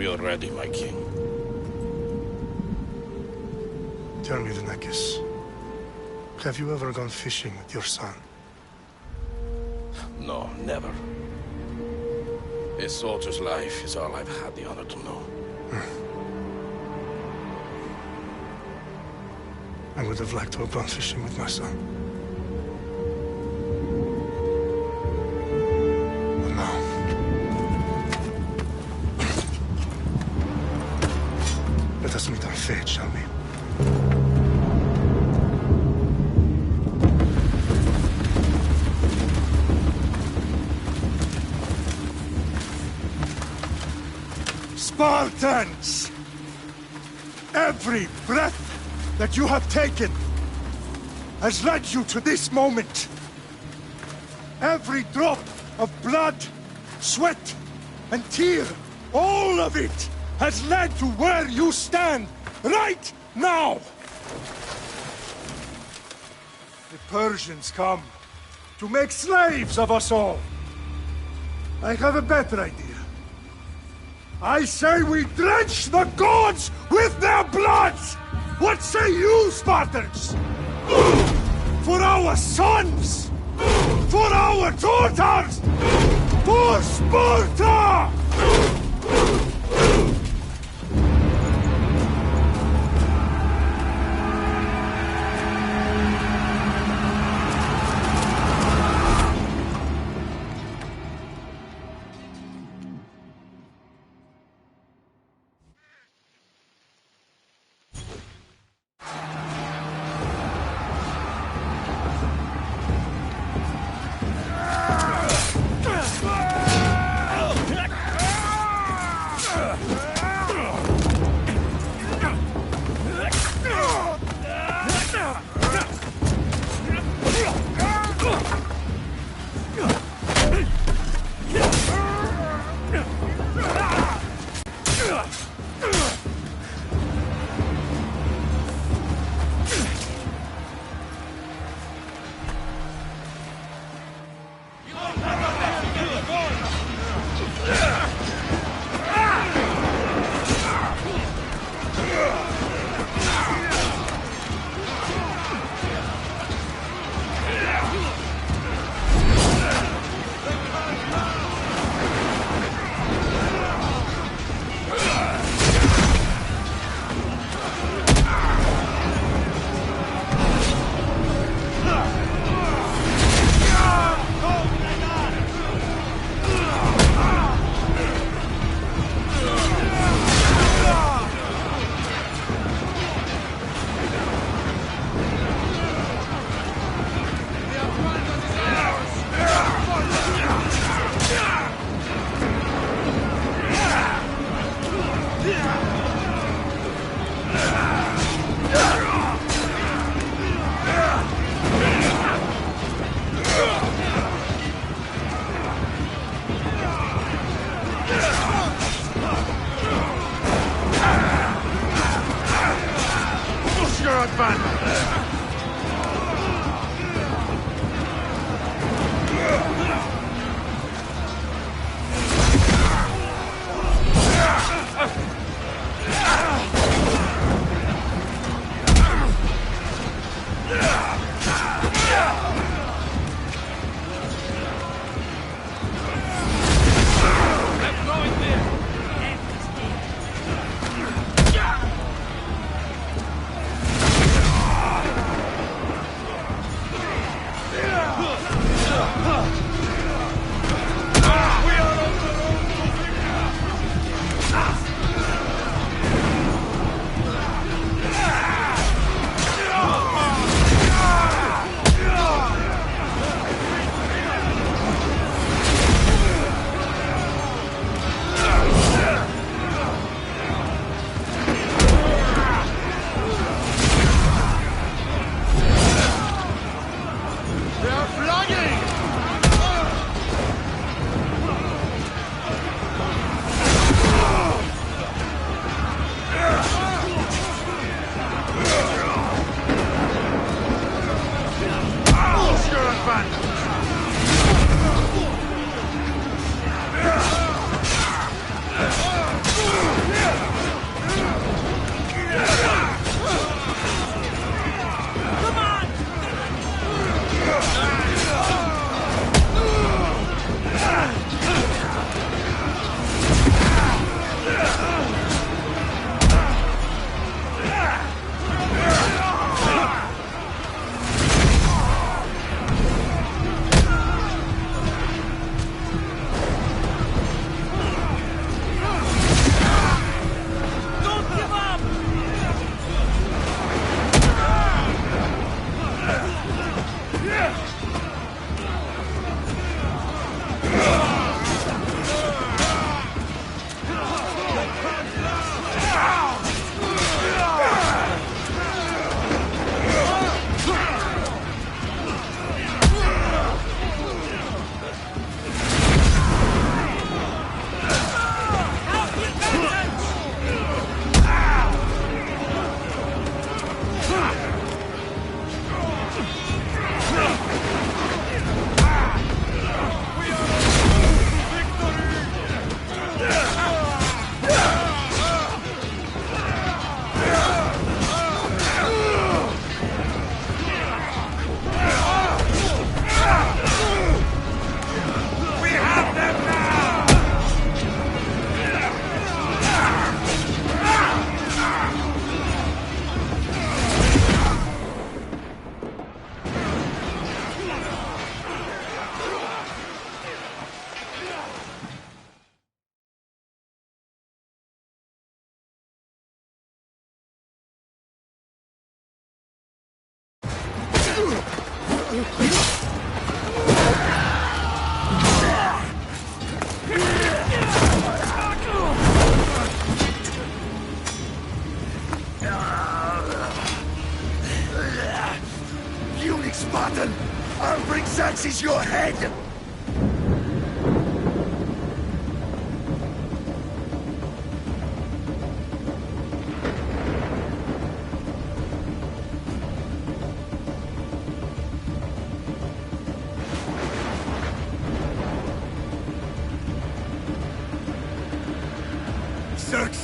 We are ready, my king. Tell me, Venekis, have you ever gone fishing with your son? No, never. A soldier's life is all I've had the honor to know. I would have liked to have gone fishing with my son. But no. Let us meet on fate, shall we? Spartans! Every breath that you have taken has led you to this moment. Every drop of blood, sweat, and tear, all of it has led to where you stand right now. The Persians come to make slaves of us all. I have a better idea. I say we drench the gods with their bloods! What say you, Spartans? For our sons! For our daughters! For Sparta!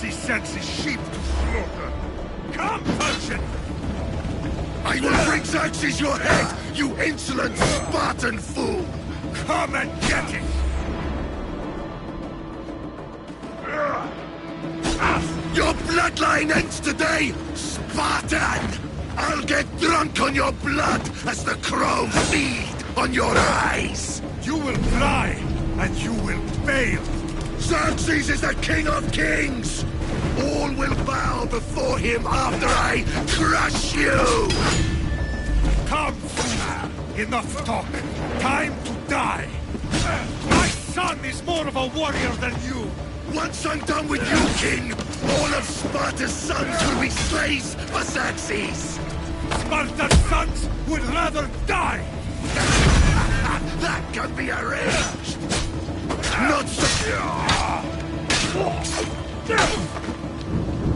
Xerxes sends his sheep to slaughter. Come, Persian! I will bring Xerxes your head, you insolent Spartan fool! Come and get it! Your bloodline ends today, Spartan! I'll get drunk on your blood as the crows feed on your eyes! You will fly, and you will fail! Xerxes is the king of kings! All will bow before him after I crush you! Come, fool! Enough talk! Time to die! My son is more of a warrior than you! Once I'm done with you, king, all of Sparta's sons will be slaves for Xerxes! Sparta's sons would rather die! That can be arranged! Not so...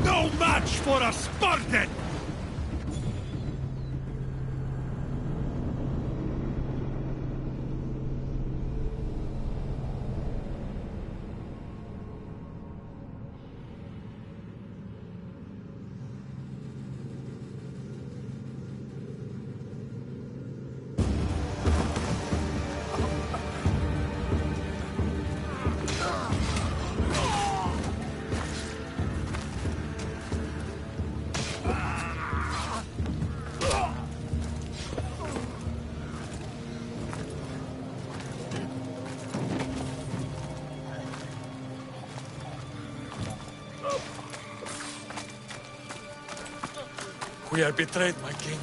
No match for a Spartan! We are betrayed, my king.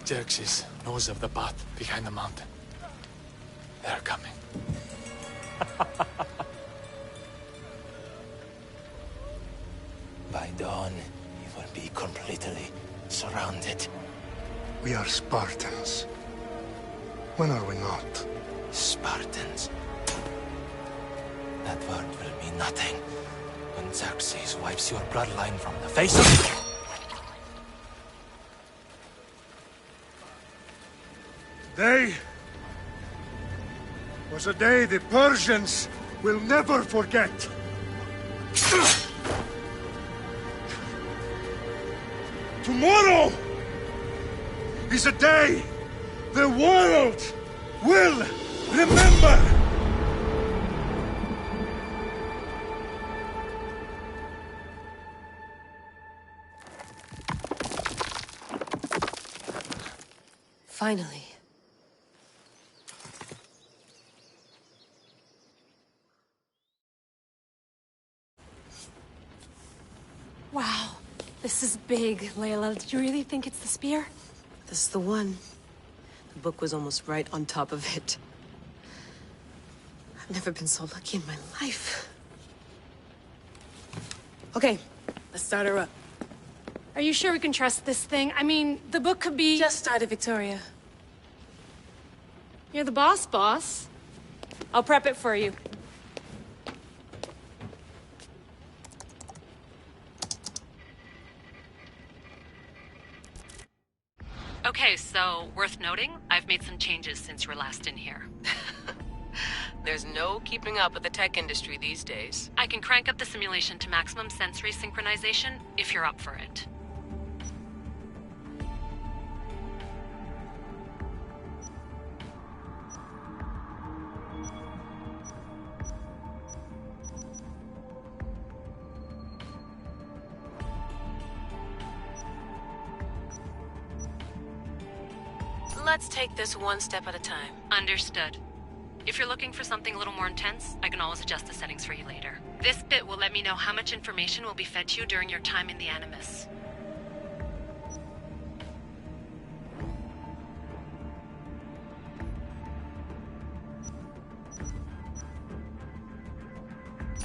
Xerxes knows of the path behind the mountain. They are coming. By dawn, we will be completely surrounded. We are Spartans. When are we not? Spartans. That word will mean nothing when Xerxes wipes your bloodline from the face of... Today was a day the Persians will never forget. Tomorrow is a day the world will remember. Finally. Wow, this is big, Layla. Did you really think it's the spear? This is the one. The book was almost right on top of it. I've never been so lucky in my life. Okay, let's start her up. Are you sure we can trust this thing? I mean, the book could be... Just started, Victoria. You're the boss. I'll prep it for you. Okay, so, worth noting, I've made some changes since you were last in here. There's no keeping up with the tech industry these days. I can crank up the simulation to maximum sensory synchronization if you're up for it. Let's take this one step at a time. Understood. If you're looking for something a little more intense, I can always adjust the settings for you later. This bit will let me know how much information will be fed to you during your time in the Animus.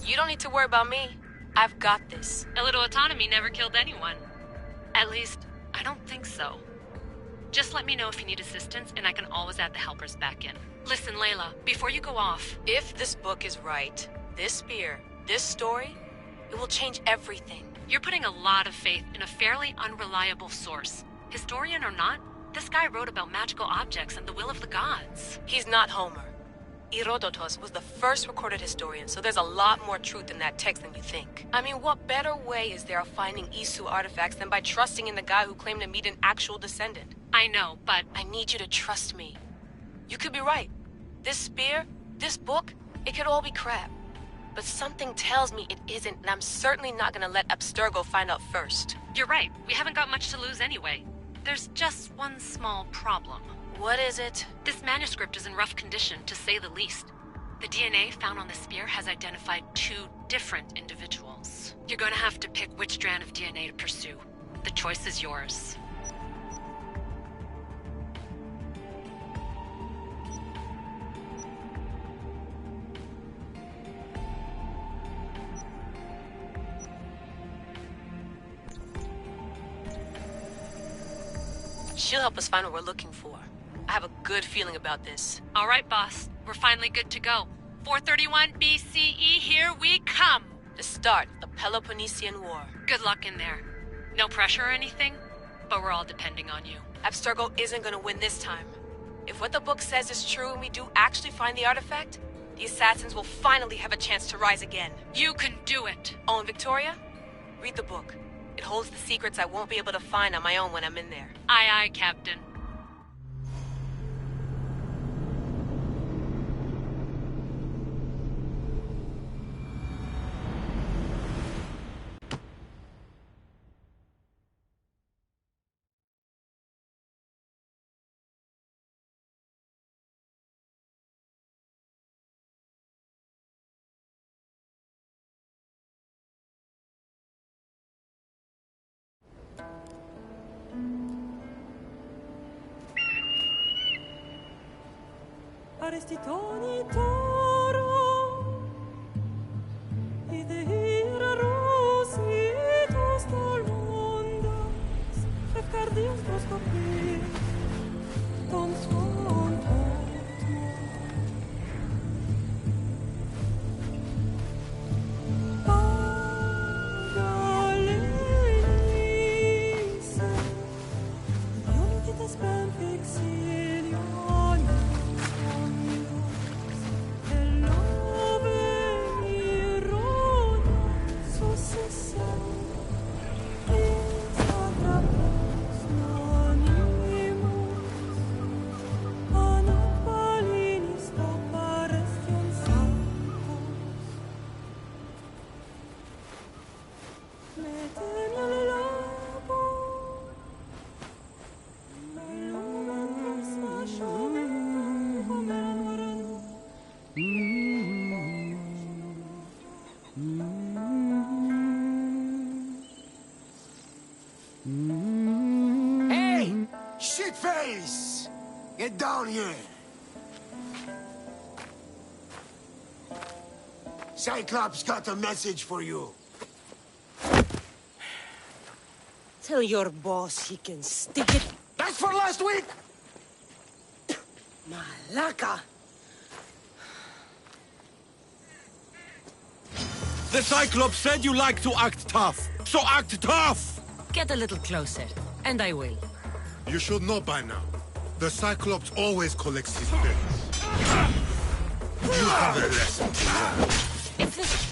You don't need to worry about me. I've got this. A little autonomy never killed anyone. At least, I don't think so. Just let me know if you need assistance, and I can always add the helpers back in. Listen, Layla, before you go off... If this book is right, this spear, this story, it will change everything. You're putting a lot of faith in a fairly unreliable source. Historian or not, this guy wrote about magical objects and the will of the gods. He's not Homer. Herodotus was the first recorded historian, so there's a lot more truth in that text than you think. I mean, what better way is there of finding Isu artifacts than by trusting in the guy who claimed to meet an actual descendant? I know, but I need you to trust me. You could be right. This spear, this book, it could all be crap. But something tells me it isn't, and I'm certainly not gonna let Abstergo find out first. you're right. We haven't got much to lose anyway. There's just one small problem. What is it? This manuscript is in rough condition, to say the least. The DNA found on the spear has identified 2 different individuals. You're gonna have to pick which strand of DNA to pursue. The choice is yours. She'll help us find what we're looking for. I have a good feeling about this. All right, boss. We're finally good to go. 431 BCE, here we come! The start of the Peloponnesian War. Good luck in there. No pressure or anything, but we're all depending on you. Abstergo isn't gonna win this time. If what the book says is true and we do actually find the artifact, the assassins will finally have a chance to rise again. You can do it! Oh, and Victoria? Read the book. It holds the secrets I won't be able to find on my own when I'm in there. Aye, aye, Captain. Arestitoni toro, idehira rositos tolmondas, fefcardios proscopir, ton son Pagalenice, ionikitas penfixilion. Hey! Shitface! Get down here! Cyclops got a message for you. Tell your boss he can stick it. That's for last week! Malaka! The Cyclops said you like to act tough, so act tough! Get a little closer, and I will. You should know by now. The Cyclops always collects his bets. You have a lesson to learn. If this...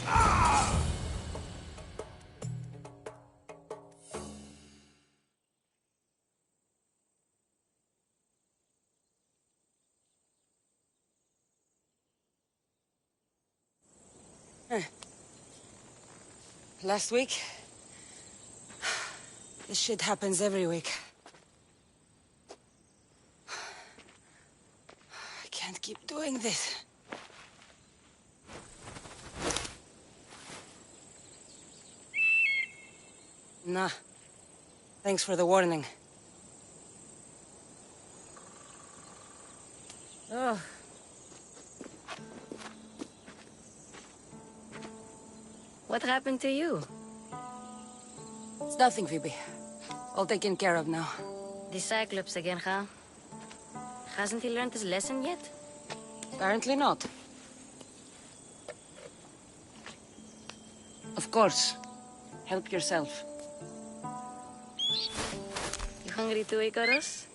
Last week? This shit happens every week. I can't keep doing this. Nah. Thanks for the warning. Oh. What happened to you? It's nothing, Phoebe. All taken care of now. The Cyclops again, huh? Hasn't he learned his lesson yet? Apparently not. Of course. Help yourself. You hungry too, Icarus?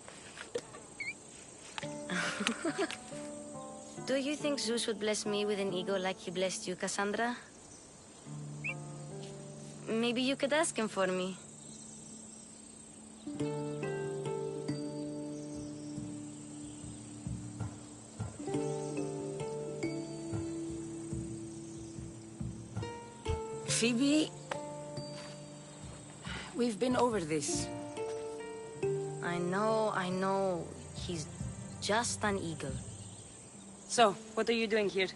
Do you think Zeus would bless me with an ego like he blessed you, Cassandra? Maybe you could ask him for me. Phoebe, we've been over this. I know. He's just an eagle. So, what are you doing here?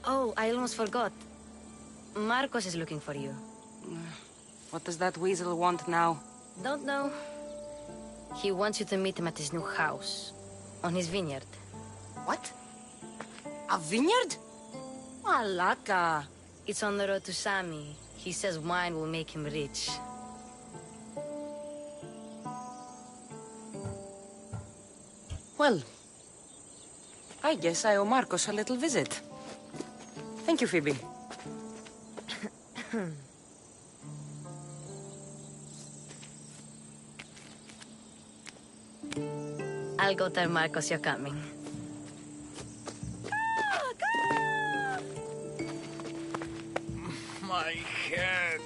Oh, I almost forgot. Marcos is looking for you. What does that weasel want now? Don't know. He wants you to meet him at his new house. On his vineyard. What? A vineyard? Malaka. It's on the road to Sami. He says wine will make him rich. Well, I guess I owe Marcos a little visit. Thank you, Phoebe. I'll go tell Marcos you're coming. My head.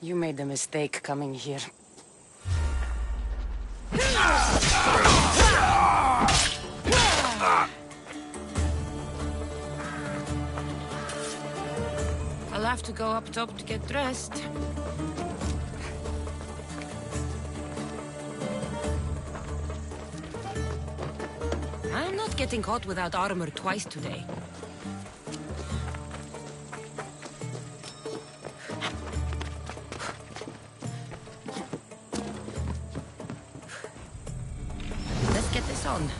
You made a mistake coming here. I'll have to go up top to get dressed. I'm not getting caught without armor twice today. Let's get this on.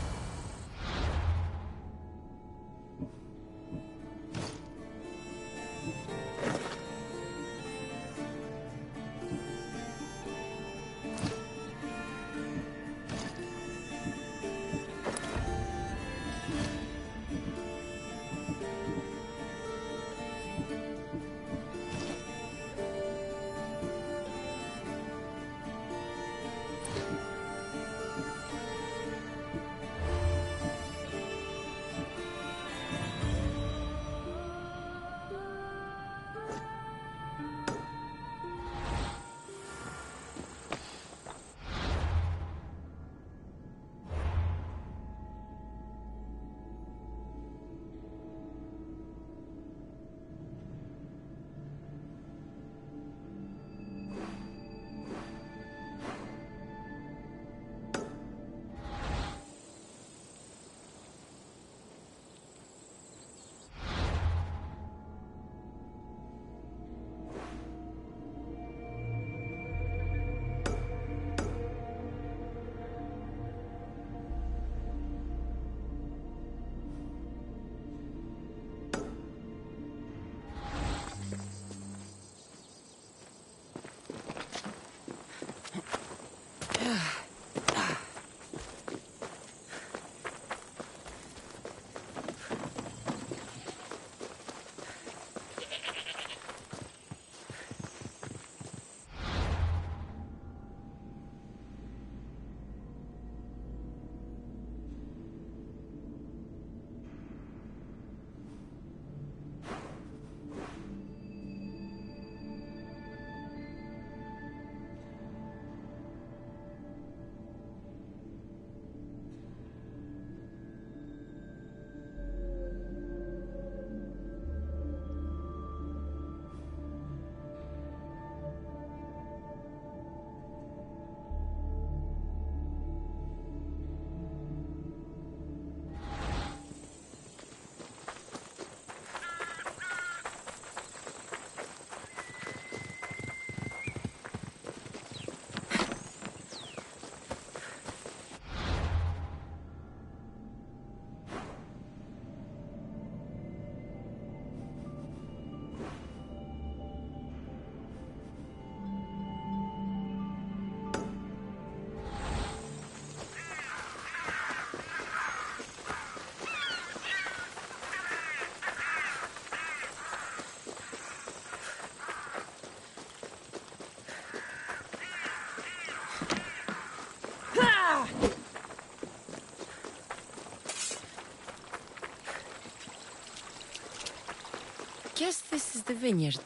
This is the vineyard.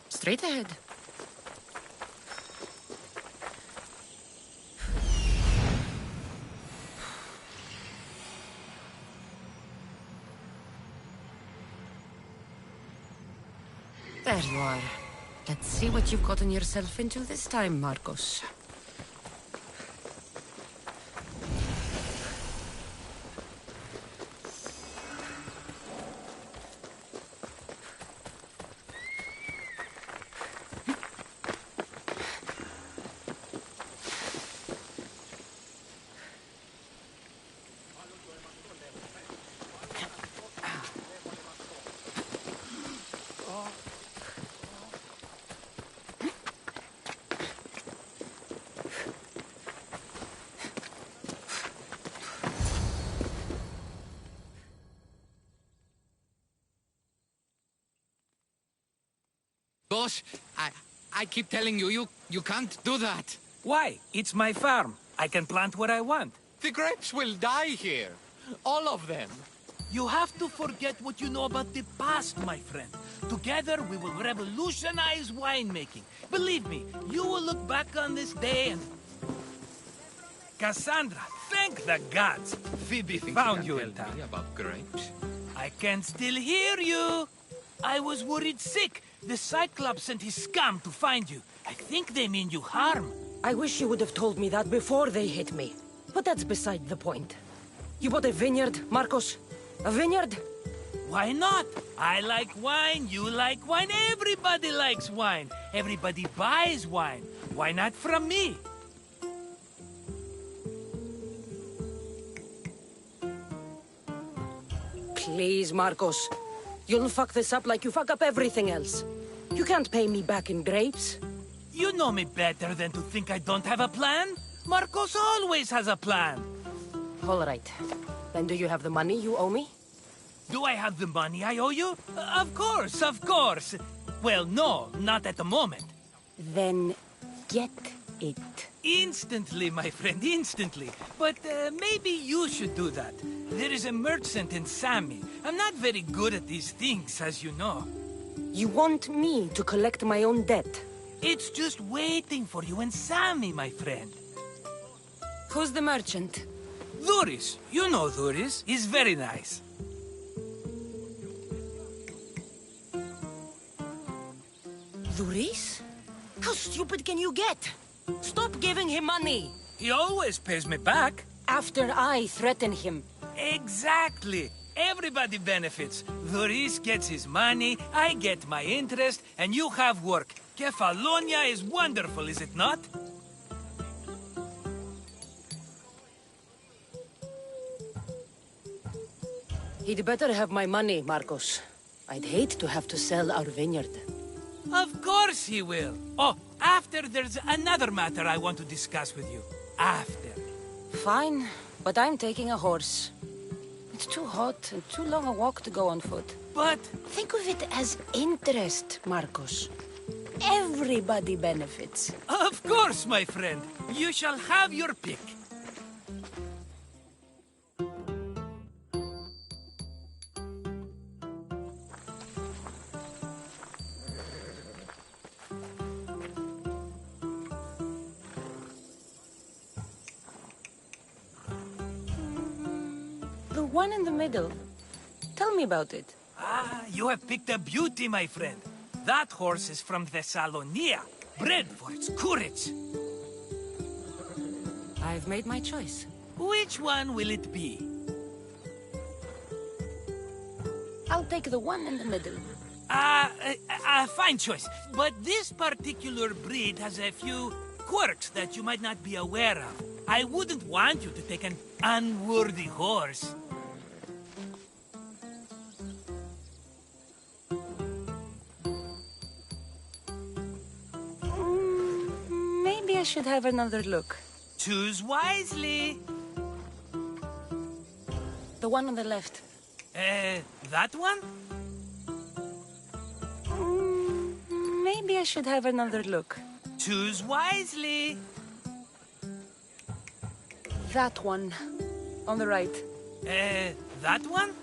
Straight ahead. There you are. Let's see what you've gotten yourself into this time, Marcos. Boss, I keep telling you, you can't do that. Why? It's my farm. I can plant what I want. The grapes will die here. All of them. You have to forget what you know about the past, my friend. Together, we will revolutionize winemaking. Believe me, you will look back on this day and... Cassandra, thank the gods. Phoebe found you in town. About grapes? I can still hear you. I was worried sick. The Cyclops sent his scum to find you. I think they mean you harm. I wish you would have told me that before they hit me. But that's beside the point. You bought a vineyard, Marcos? A vineyard? Why not? I like wine, you like wine, everybody likes wine. Everybody buys wine. Why not from me? Please, Marcos. You'll fuck this up like you fuck up everything else. You can't pay me back in grapes. You know me better than to think I don't have a plan. Marcos always has a plan. All right. Then do you have the money you owe me? Do I have the money I owe you? Of course, of course. Well, no, not at the moment. Then get it. Instantly, my friend, instantly. But maybe you should do that. There is a merchant in Sami. I'm not very good at these things, as you know. You want me to collect my own debt? It's just waiting for you in Sami, my friend. Who's the merchant? Dhuris. You know Dhuris. He's very nice. Dhuris? How stupid can you get? Stop giving him money! He always pays me back. After I threaten him. Exactly. Everybody benefits. Dhuris gets his money, I get my interest, and you have work. Kefalonia is wonderful, is it not? He'd better have my money, Marcos. I'd hate to have to sell our vineyard. Of course he will. Oh, after there's another matter I want to discuss with you. After. Fine, but I'm taking a horse. It's too hot and too long a walk to go on foot. But... think of it as interest, Marcos. Everybody benefits. Of course, my friend. You shall have your pick. The one in the middle. Tell me about it. Ah, you have picked a beauty, my friend. That horse is from Thessalonia, bred for its courage. I've made my choice. Which one will it be? I'll take the one in the middle. Fine choice. But this particular breed has a few quirks that you might not be aware of. I wouldn't want you to take an unworthy horse. Maybe I should have another look. Choose wisely. The one on the left. That one? Maybe I should have another look. Choose wisely. That one. On the right. That one?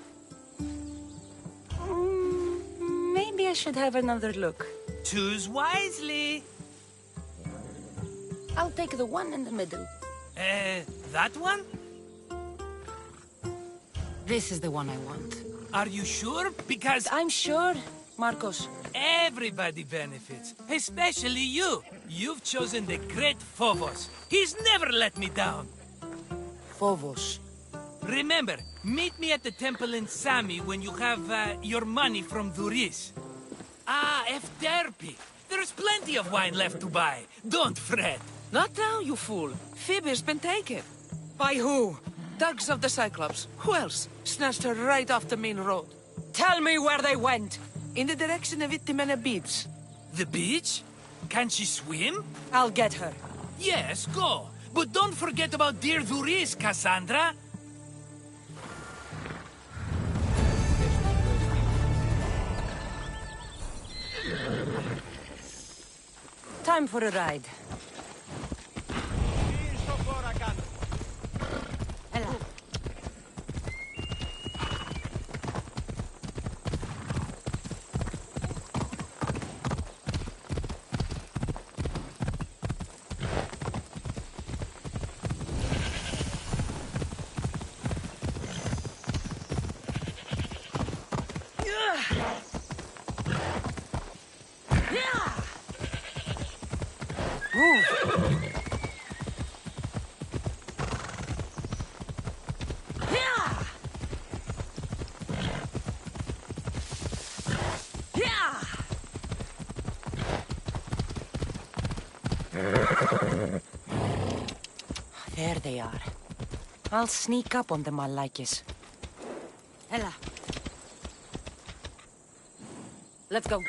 I should have another look. Choose wisely. I'll take the one in the middle. That one? This is the one I want. Are you sure? Because I'm sure, Marcos. everybody benefits, especially you. You've chosen the great Phobos. He's never let me down. Phobos. Remember, meet me at the temple in Sami when you have your money from Duris. Ah, Efterpi. There's plenty of wine left to buy. Don't fret. Not now, you fool. Phoebe's been taken. By who? Thugs of the Cyclops. Who else? Snatched her right off the main road. Tell me where they went. In the direction of Itimena Beach. The beach? Can she swim? I'll get her. Yes, go. But don't forget about dear Duris, Cassandra. Time for a ride. Ella. There they are. I'll sneak up on them, Malakis. Ella. Let's go.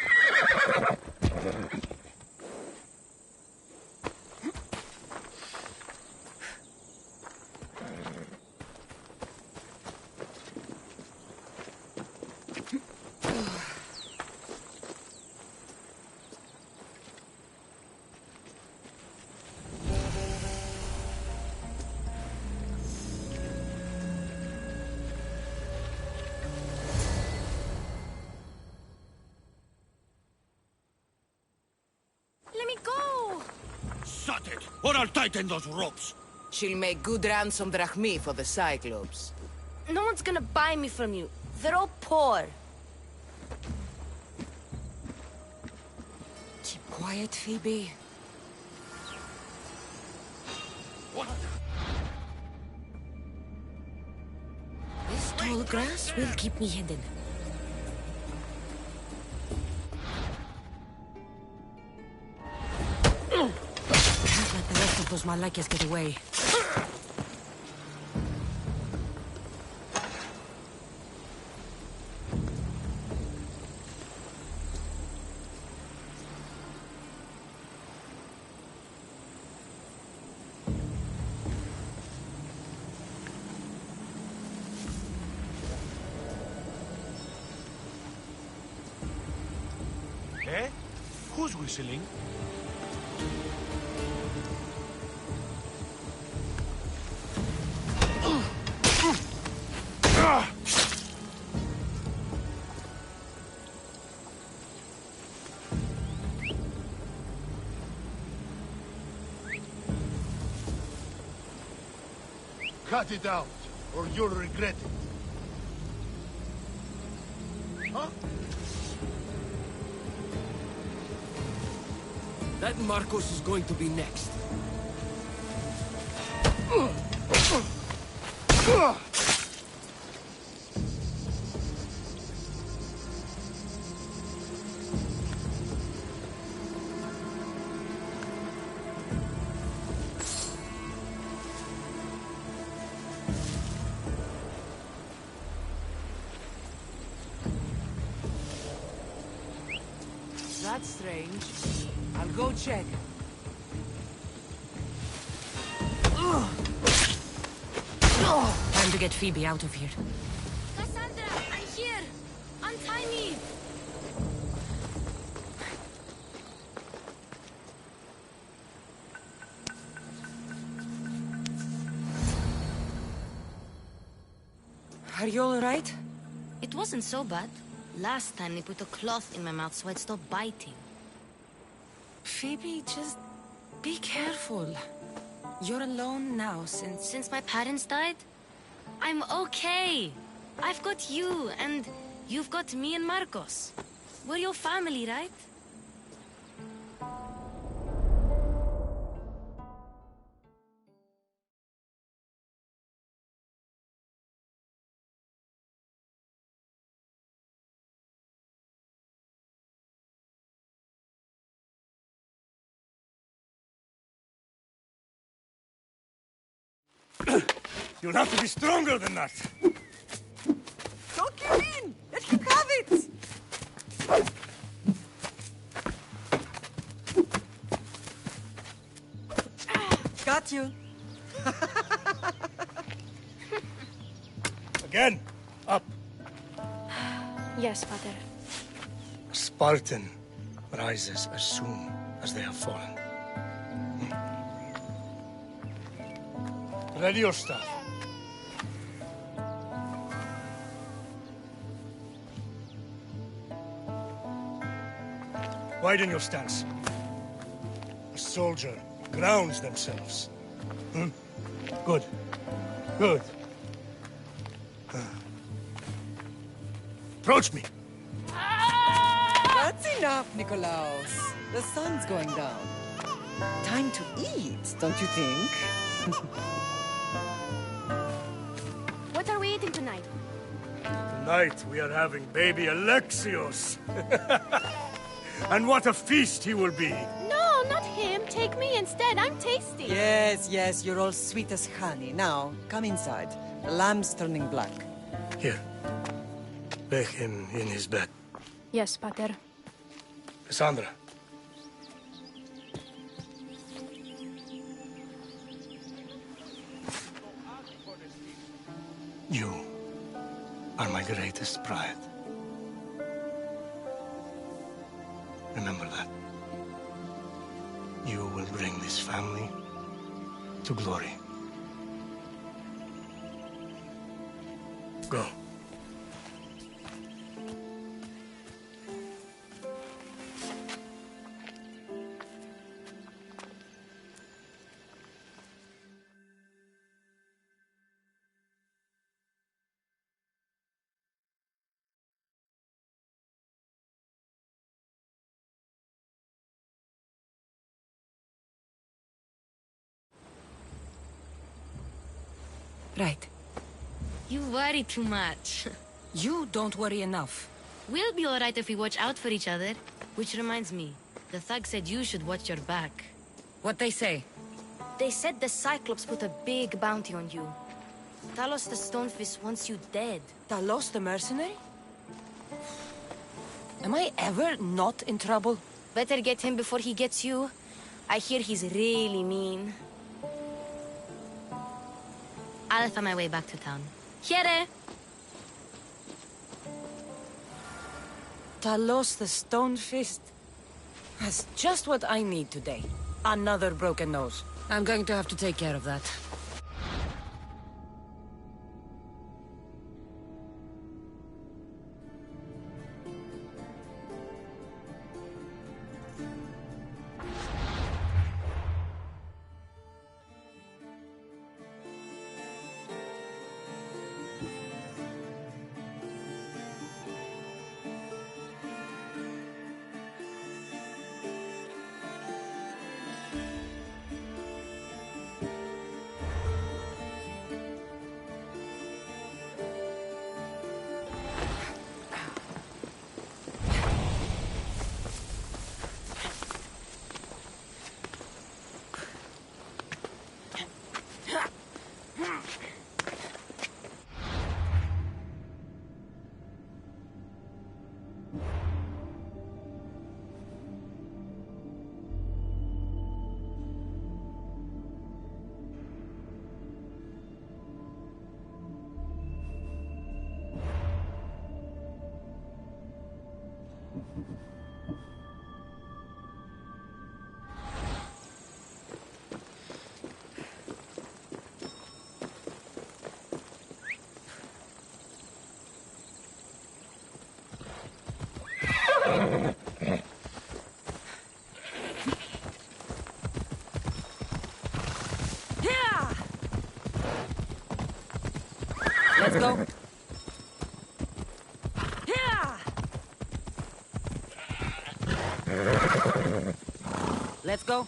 Let me go! Shut it, or I'll tighten those ropes. She'll make good ransom drachmi for the Cyclops. No one's gonna buy me from you. They're all poor. Keep quiet, Phoebe. This tall grass will keep me hidden. Can't let the rest of those Malakis get away. Eh? Who's whistling? Cut it out, or you'll regret it. Huh? That Marcos is going to be next. That's strange. I'll go check. Time to get Phoebe out of here. Cassandra, I'm here! Untie me! Are you all right? It wasn't so bad. Last time they put a cloth in my mouth so I'd stop biting. Phoebe, just be careful. You're alone now Since my parents died? I'm okay. I've got you, and you've got me and Marcos. We're your family, right? You'll have to be stronger than that. Don't give in! Let him have it! Got you. Again, up. Yes, Father. A Spartan rises as soon as they have fallen. Ready your staff. Widen your stance. A soldier grounds themselves. Good. Good. Approach me. That's enough, Nikolaos. The sun's going down. Time to eat, don't you think? What are we eating tonight? Tonight we are having baby Alexios. And what a feast he will be. No, not him. Take me instead. I'm tasty. Yes, you're all sweet as honey. Now, come inside. The lamb's turning black. Here. Lay him in his bed. Yes, Pater. Cassandra. You are my greatest pride. Remember that. You will bring this family to glory. Go. Right. You worry too much. You don't worry enough. We'll be alright if we watch out for each other. Which reminds me, the thug said you should watch your back. What they say? They said the Cyclops put a big bounty on you. Talos the Stonefist wants you dead. Talos the mercenary? Am I ever not in trouble? Better get him before he gets you. I hear he's really mean. I'll find my way back to town. Here! Talos the Stonefist. That's just what I need today. Another broken nose. I'm going to have to take care of that. Let's go. Let's go.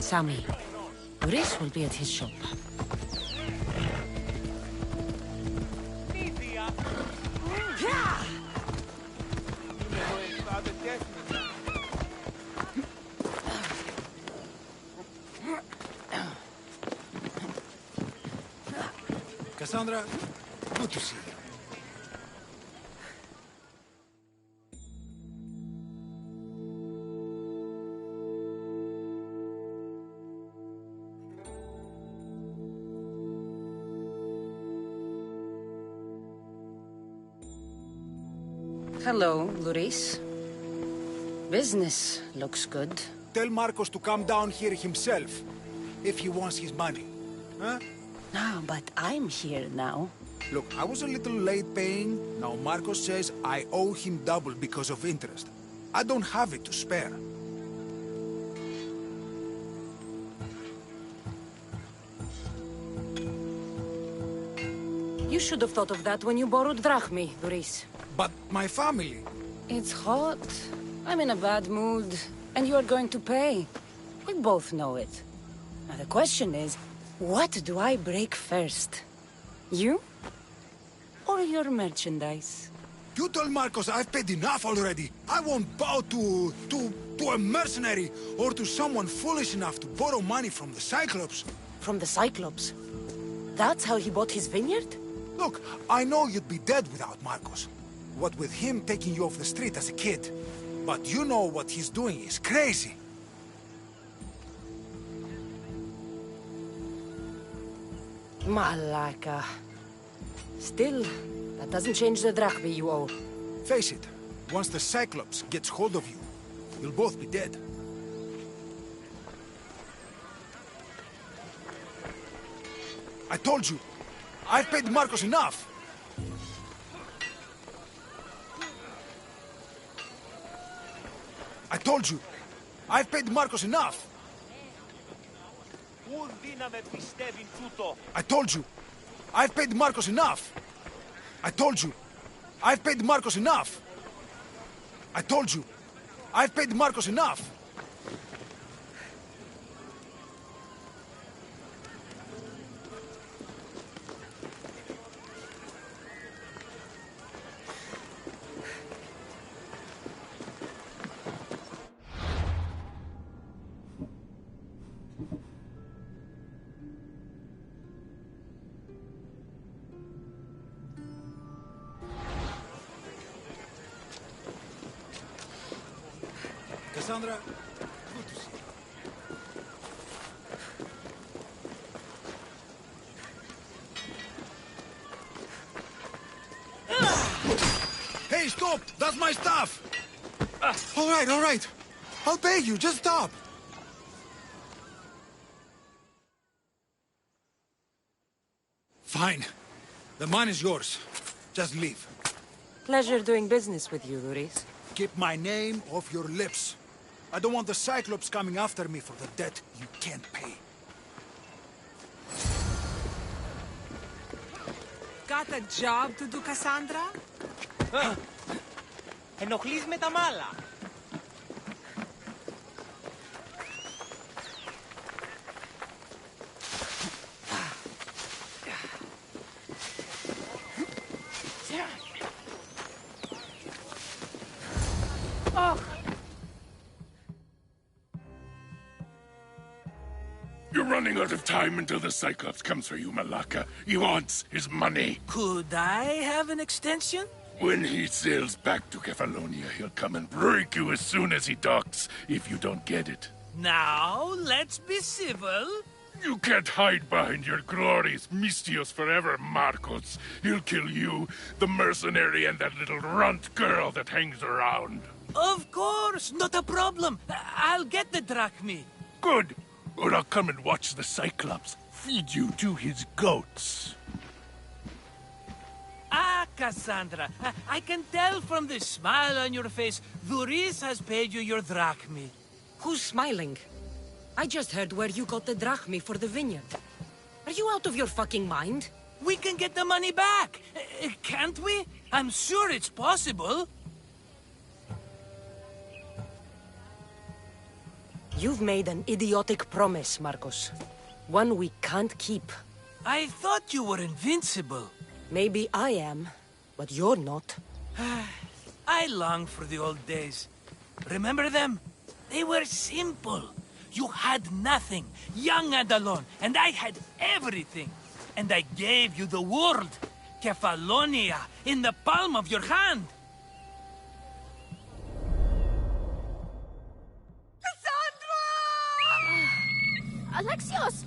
Sammy, Boris will be at his shop. Cassandra, good to see you. Hello, Luis. Business looks good. Tell Marcos to come down here himself, if he wants his money. Huh? No, but I'm here now. Look, I was a little late paying. Now Marcos says I owe him double because of interest. I don't have it to spare. You should have thought of that when you borrowed drachmi, Luis. But my family... It's hot. I'm in a bad mood. And you are going to pay. We both know it. Now the question is, what do I break first? You? Or your merchandise? You told Marcos I've paid enough already. I won't bow to a mercenary or to someone foolish enough to borrow money from the Cyclops. From the Cyclops? That's how he bought his vineyard? Look, I know you'd be dead without Marcos. What with him taking you off the street as a kid. But you know what he's doing is crazy. Malaka. Still, that doesn't change the drachmi you owe. Face it, once the Cyclops gets hold of you, you'll both be dead. I told you, I've paid Marcos enough. I told you, I've paid Marcos enough. I told you, I've paid Marcos enough. I told you, I've paid Marcos enough. I told you, I've paid Marcos enough. Cassandra, good to see you. Hey, stop! That's my stuff! All right. I'll pay you, just stop. Fine. The money's yours. Just leave. Pleasure doing business with you, Luis. Keep my name off your lips. I don't want the Cyclops coming after me for the debt you can't pay. Got a job to do, Cassandra? Ενοχλείς με τα μάλα. You're running out of time until the Cyclops comes for you, Malaka. He wants his money. Could I have an extension? When he sails back to Kefalonia, he'll come and break you as soon as he docks, if you don't get it. Now, let's be civil. You can't hide behind your glorious Mistios forever, Marcos. He'll kill you, the mercenary, and that little runt girl that hangs around. Of course, not a problem. I'll get the drachmi. Good. Or I'll come and watch the Cyclops feed you to his goats. Ah, Cassandra, I can tell from the smile on your face, Duris has paid you your drachmi. Who's smiling? I just heard where you got the drachmi for the vineyard. Are you out of your fucking mind? We can get the money back, can't we? I'm sure it's possible. You've made an idiotic promise, Marcos. One we can't keep. I thought you were invincible. Maybe I am, but you're not. I long for the old days. Remember them? They were simple. You had nothing, young and alone, and I had everything. And I gave you the world, Kefalonia, in the palm of your hand. Alexios!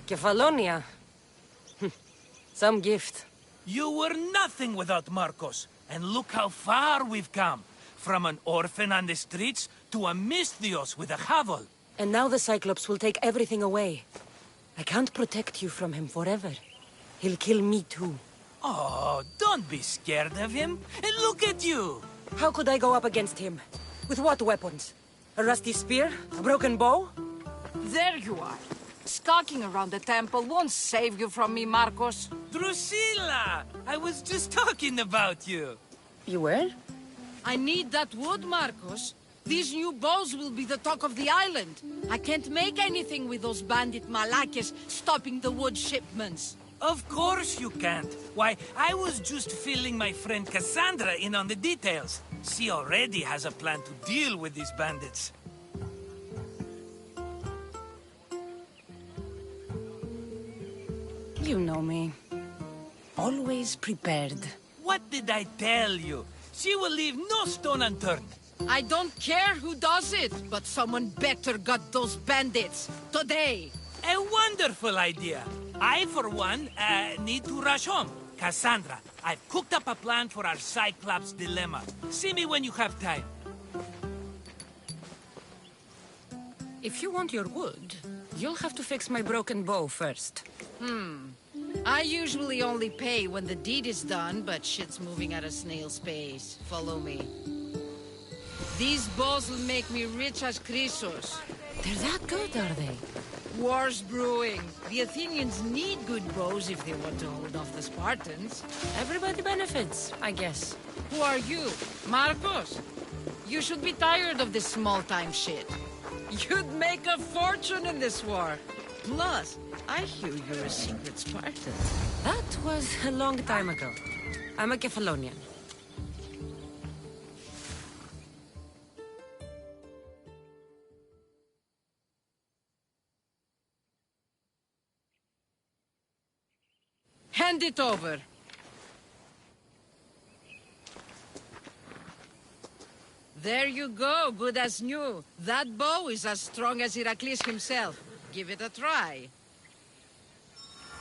Kefalonia. Some gift. You were nothing without Marcos, and look how far we've come. From an orphan on the streets to a Mistios with a hovel. And now the Cyclops will take everything away. I can't protect you from him forever. He'll kill me too. Oh, don't be scared of him. And look at you. How could I go up against him? With what weapons? A rusty spear? A broken bow? There you are. Skulking around the temple won't save you from me, Marcos. Drusilla! I was just talking about you. You were? I need that wood, Marcos. These new bows will be the talk of the island. I can't make anything with those bandit malakes stopping the wood shipments. Of course you can't. Why, I was just filling my friend Cassandra in on the details. She already has a plan to deal with these bandits. You know me. Always prepared. What did I tell you? She will leave no stone unturned. I don't care who does it, but someone better got those bandits. Today. A wonderful idea. I, for one, need to rush home. Cassandra, I've cooked up a plan for our Cyclops dilemma. See me when you have time. If you want your wood, you'll have to fix my broken bow first. I usually only pay when the deed is done, but shit's moving at a snail's pace. Follow me. These bows will make me rich as Chrysos. They're that good, are they? War's brewing. The Athenians need good bows if they want to hold off the Spartans. Everybody benefits, I guess. Who are you? Marcos? You should be tired of this small-time shit. You'd make a fortune in this war. Plus, I hear you're a secret Spartan. That was a long time ago. I'm a Kefalonian. Hand it over. There you go, good as new. That bow is as strong as Heracles himself. Give it a try.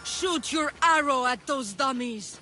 Shoot your arrow at those dummies.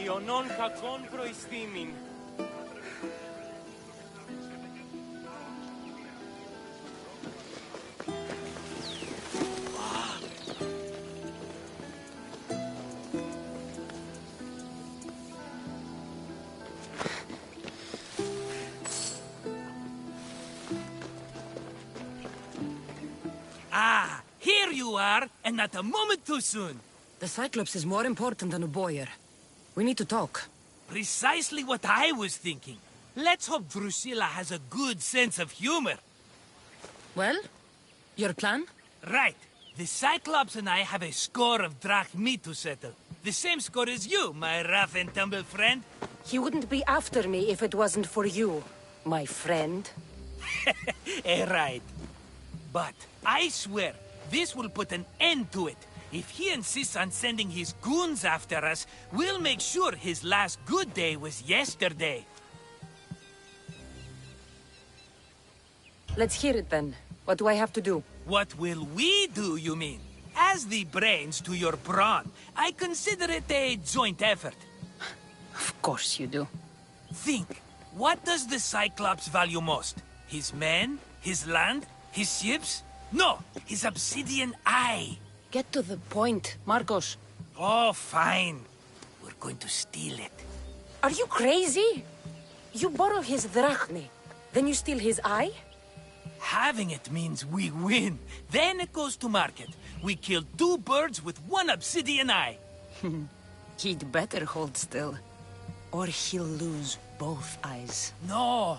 Ιωνών κακών προϊστήμην. Ah, here you are, and not a moment too soon. The Cyclops is more important than a Boyer. We need to talk. Precisely what I was thinking. Let's hope Drusilla has a good sense of humor. Well, your plan? Right. The Cyclops and I have a score of drachmi to settle. The same score as you, my rough and tumble friend. He wouldn't be after me if it wasn't for you, my friend. Right. But I swear, this will put an end to it. If he insists on sending his goons after us, we'll make sure his last good day was yesterday. Let's hear it then. What do I have to do? What will we do, you mean? As the brains to your brawn, I consider it a joint effort. Of course you do. Think, what does the Cyclops value most? His men? His land? His ships? No, his obsidian eye. Get to the point, Marcos. Oh, fine. We're going to steal it. Are you crazy? You borrow his drachmi, then you steal his eye? Having it means we win. Then it goes to market. We kill 2 birds with 1 obsidian eye. He'd better hold still, or he'll lose both eyes. No!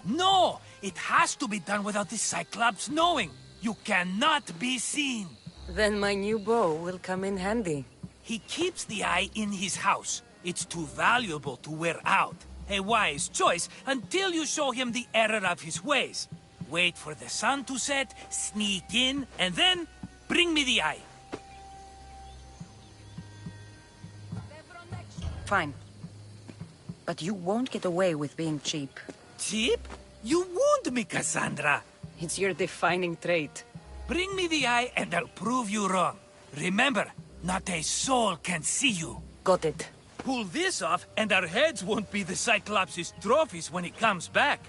It has to be done without the Cyclops knowing. You cannot be seen. Then my new bow will come in handy. He keeps the eye in his house. It's too valuable to wear out. A wise choice until you show him the error of his ways. Wait for the sun to set, sneak in, and then bring me the eye. Fine. But you won't get away with being cheap. Cheap? You wound me, Cassandra. It's your defining trait. Bring me the eye and I'll prove you wrong. Remember, not a soul can see you. Got it. Pull this off and our heads won't be the Cyclops' trophies when he comes back.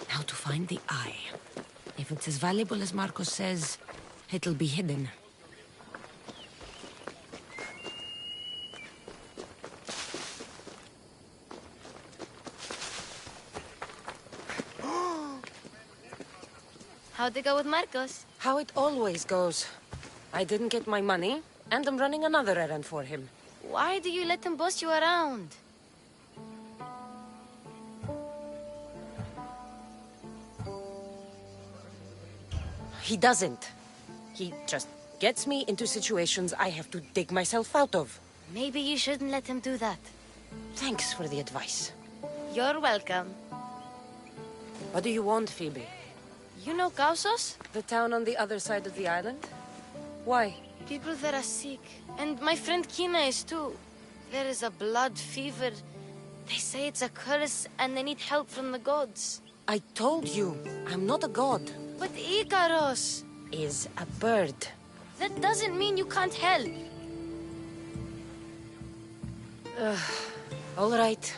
How to find the eye. If it's as valuable as Marcos says, it'll be hidden. How'd it go with Marcos? How it always goes. I didn't get my money, And I'm running another errand for him. Why do you let him boss you around? He doesn't. He just gets me into situations I have to dig myself out of. Maybe you shouldn't let him do that. Thanks for the advice. You're welcome. What do you want, Phoebe? You know Kausos? The town on the other side of the island? Why? People there are sick. And my friend Kina is too. There is a blood fever. They say it's a curse and they need help from the gods. I told you, I'm not a god. But Ikaros is a bird. That doesn't mean you can't help. All right.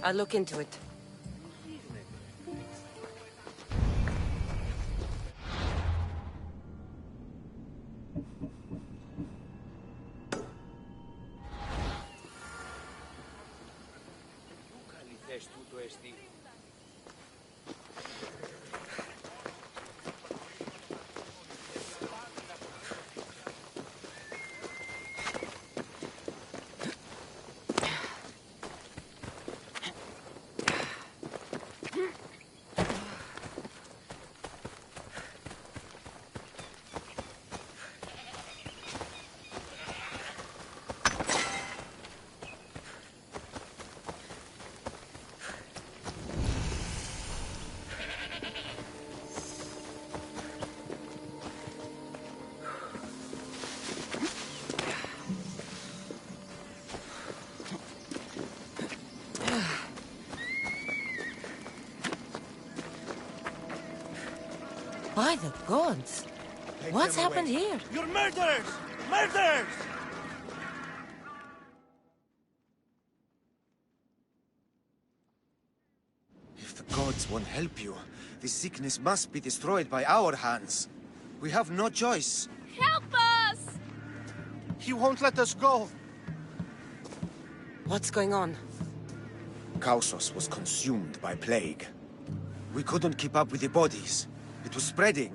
I'll look into it. By the gods! What's happened here? You're murderers! Murderers! If the gods won't help you, this sickness must be destroyed by our hands. We have no choice. Help us! He won't let us go. What's going on? Kausos was consumed by plague. We couldn't keep up with the bodies. It was spreading.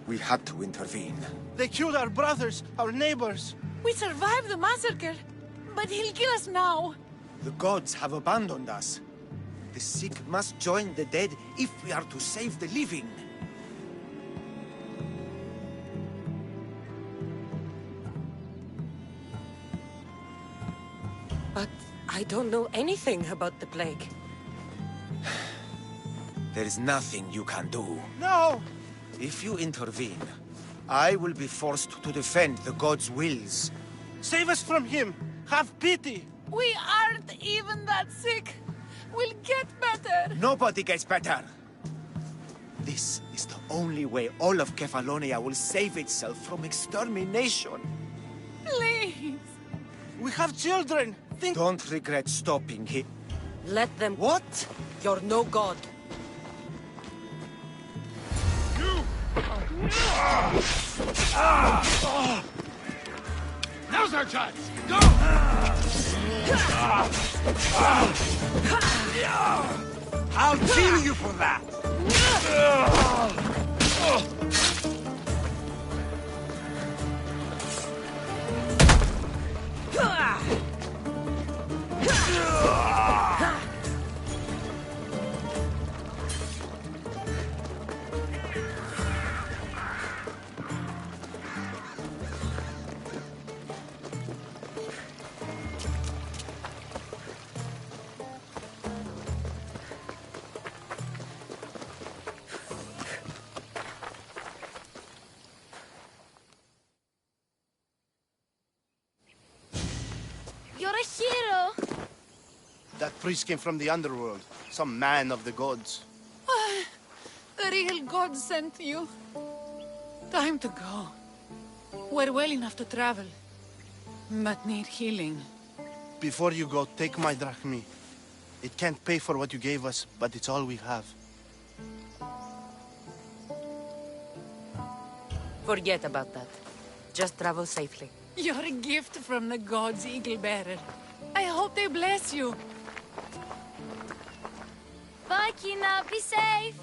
We had to intervene. They killed our brothers, our neighbors. We survived the massacre, but he'll kill us now. The gods have abandoned us. The sick must join the dead if we are to save the living. But I don't know anything about the plague. There is nothing you can do. No! If you intervene, I will be forced to defend the gods' wills. Save us from him! Have pity! We aren't even that sick. We'll get better. Nobody gets better. This is the only way all of Kefalonia will save itself from extermination. Please. We have children. Don't regret stopping him. Let them... What? You're no god. Now's our chance! Go! I'll kill you for that! You're a hero! That priest came from the underworld. Some man of the gods. The real god sent you. Time to go. We're well enough to travel, but need healing. Before you go, take my drachmi. It can't pay for what you gave us, but it's all we have. Forget about that. Just travel safely. You're a gift from the gods, Eagle Bearer. I hope they bless you. Bye, Kina. Be safe.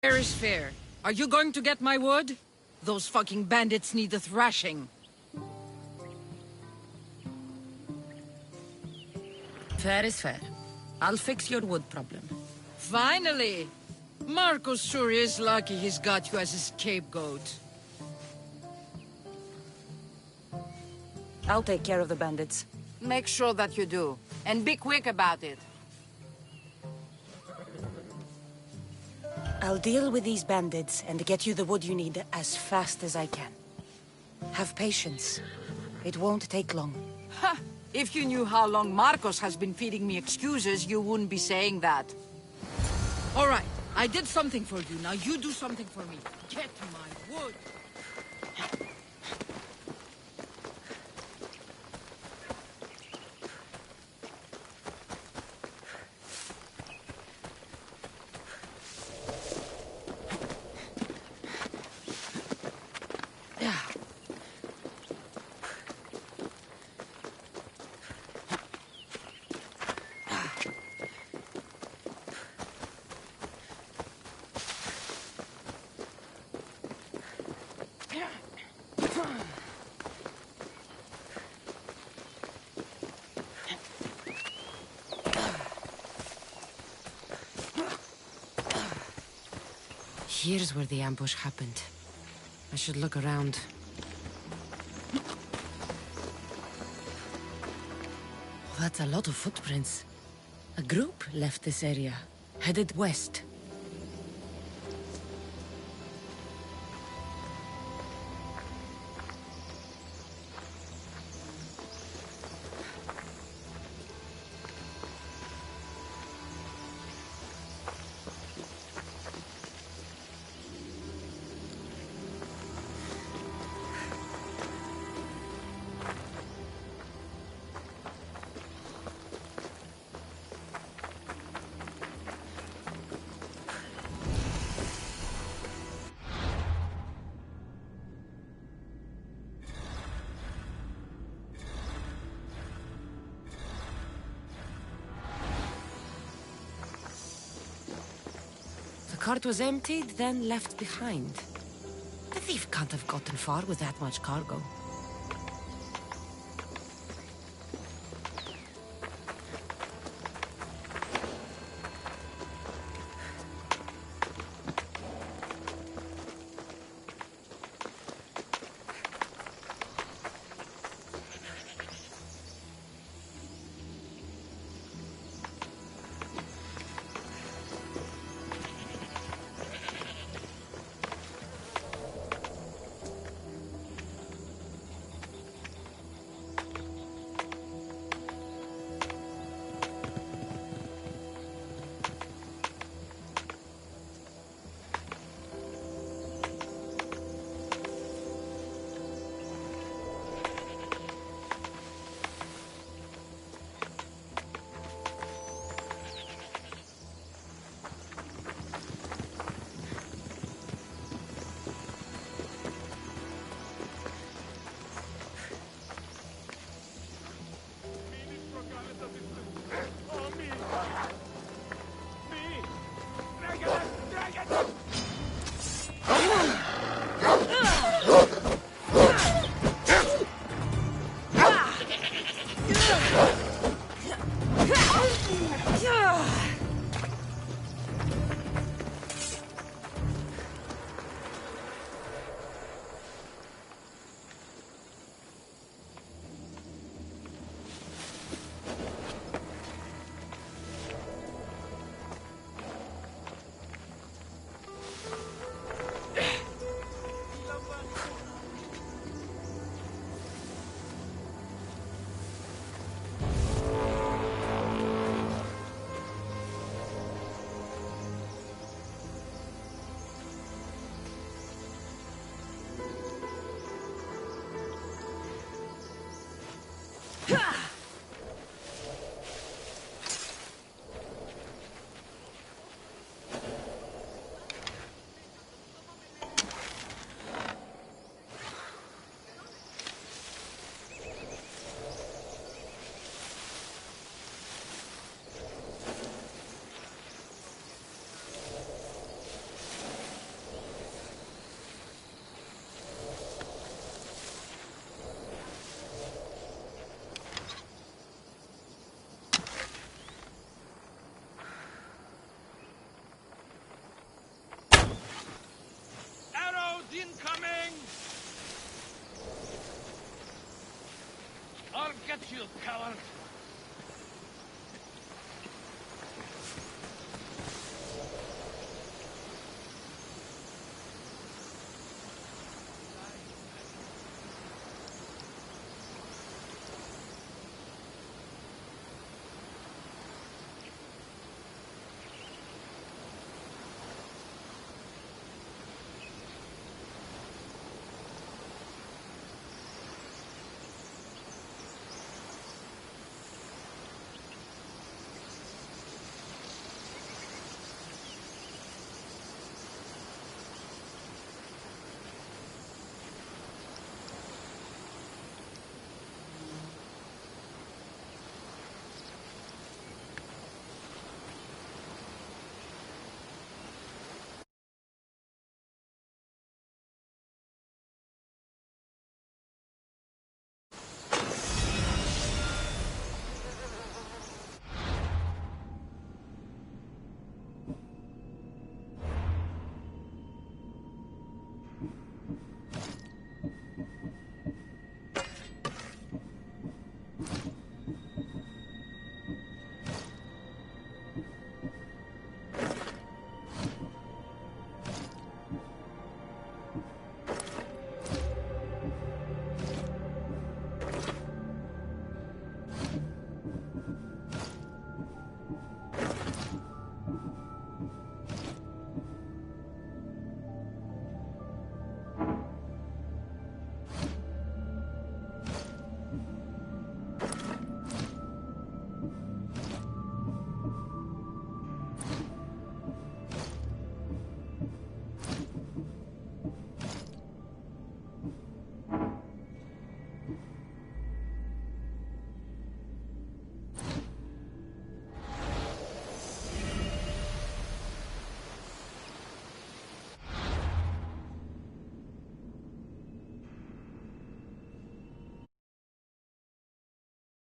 Fair is fair. Are you going to get my wood? Those fucking bandits need a thrashing. Fair is fair. I'll fix your wood problem. Finally! Marcos sure is lucky he's got you as his scapegoat. I'll take care of the bandits. Make sure that you do. And be quick about it. I'll deal with these bandits and get you the wood you need as fast as I can. Have patience. It won't take long. Ha! If you knew how long Marcos has been feeding me excuses, you wouldn't be saying that. All right, I did something for you. Now you do something for me. Get my wood. Here's where the ambush happened. I should look around. Oh, that's a lot of footprints. A group left this area, headed west. The cart was emptied, then left behind. The thief can't have gotten far with that much cargo. at you, coward!